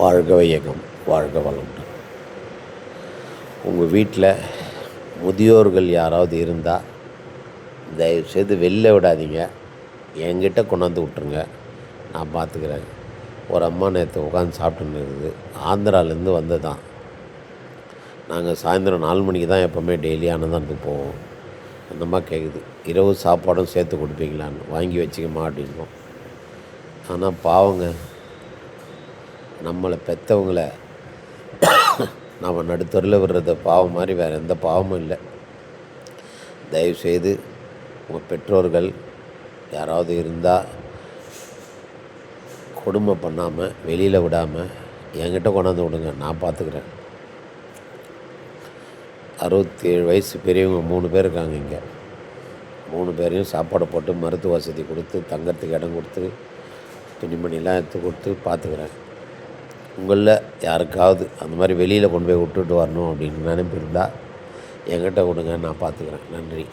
வாழ்க வையகம், வாழ்க வளமுடன். உங்கள் வீட்டில் முதியோர்கள் யாராவது இருந்தால் தயவுசெய்து வெளில விடாதீங்க, என்கிட்ட கொண்டாந்து விட்ருங்க, நான் பார்த்துக்கிறேன். ஒரு அம்மா நேற்று உட்காந்து சாப்பிட்டுன்னு இருக்குது, ஆந்திராலேருந்து வந்தது தான். நாங்கள் சாயந்தரம் 4 மணிக்கு தான் எப்போவுமே டெய்லி அன்னதானத்துக்கு போவோம். அந்தம்மா கேட்குது, இரவு சாப்பாடும் சேர்த்து கொடுப்பீங்களான்னு. வாங்கி வச்சுக்கம்மா அப்படின்போம். ஆனால் பாவங்க, நம்மளை பெற்றவங்கள நம்ம நடுத்தரில் விடுறத பாவம் மாதிரி வேறு எந்த பாவமும் இல்லை. தயவுசெய்து உங்கள் பெற்றோர்கள் யாராவது இருந்தால் கொடுமை பண்ணாமல், வெளியில் விடாமல் என்கிட்ட கொண்டாந்து விடுங்க, நான் பார்த்துக்கிறேன். 67 வயசு பெரியவங்க 3 பேர் இருக்காங்க இங்கே. 3 பேரையும் சாப்பாடு போட்டு, மருத்துவ வசதி கொடுத்து, தங்கறதுக்கு இடம் கொடுத்து, துணிமணிலாம் எடுத்து கொடுத்து பார்த்துக்கிறேன். உங்களில் யாருக்காவது அந்த மாதிரி வெளியில் கொண்டு போய் விட்டுட்டு வரணும் அப்படின்னு நினைப்பு இருந்தால் என்கிட்ட கொடுங்க, நான் பார்த்துக்கிறேன். நன்றி.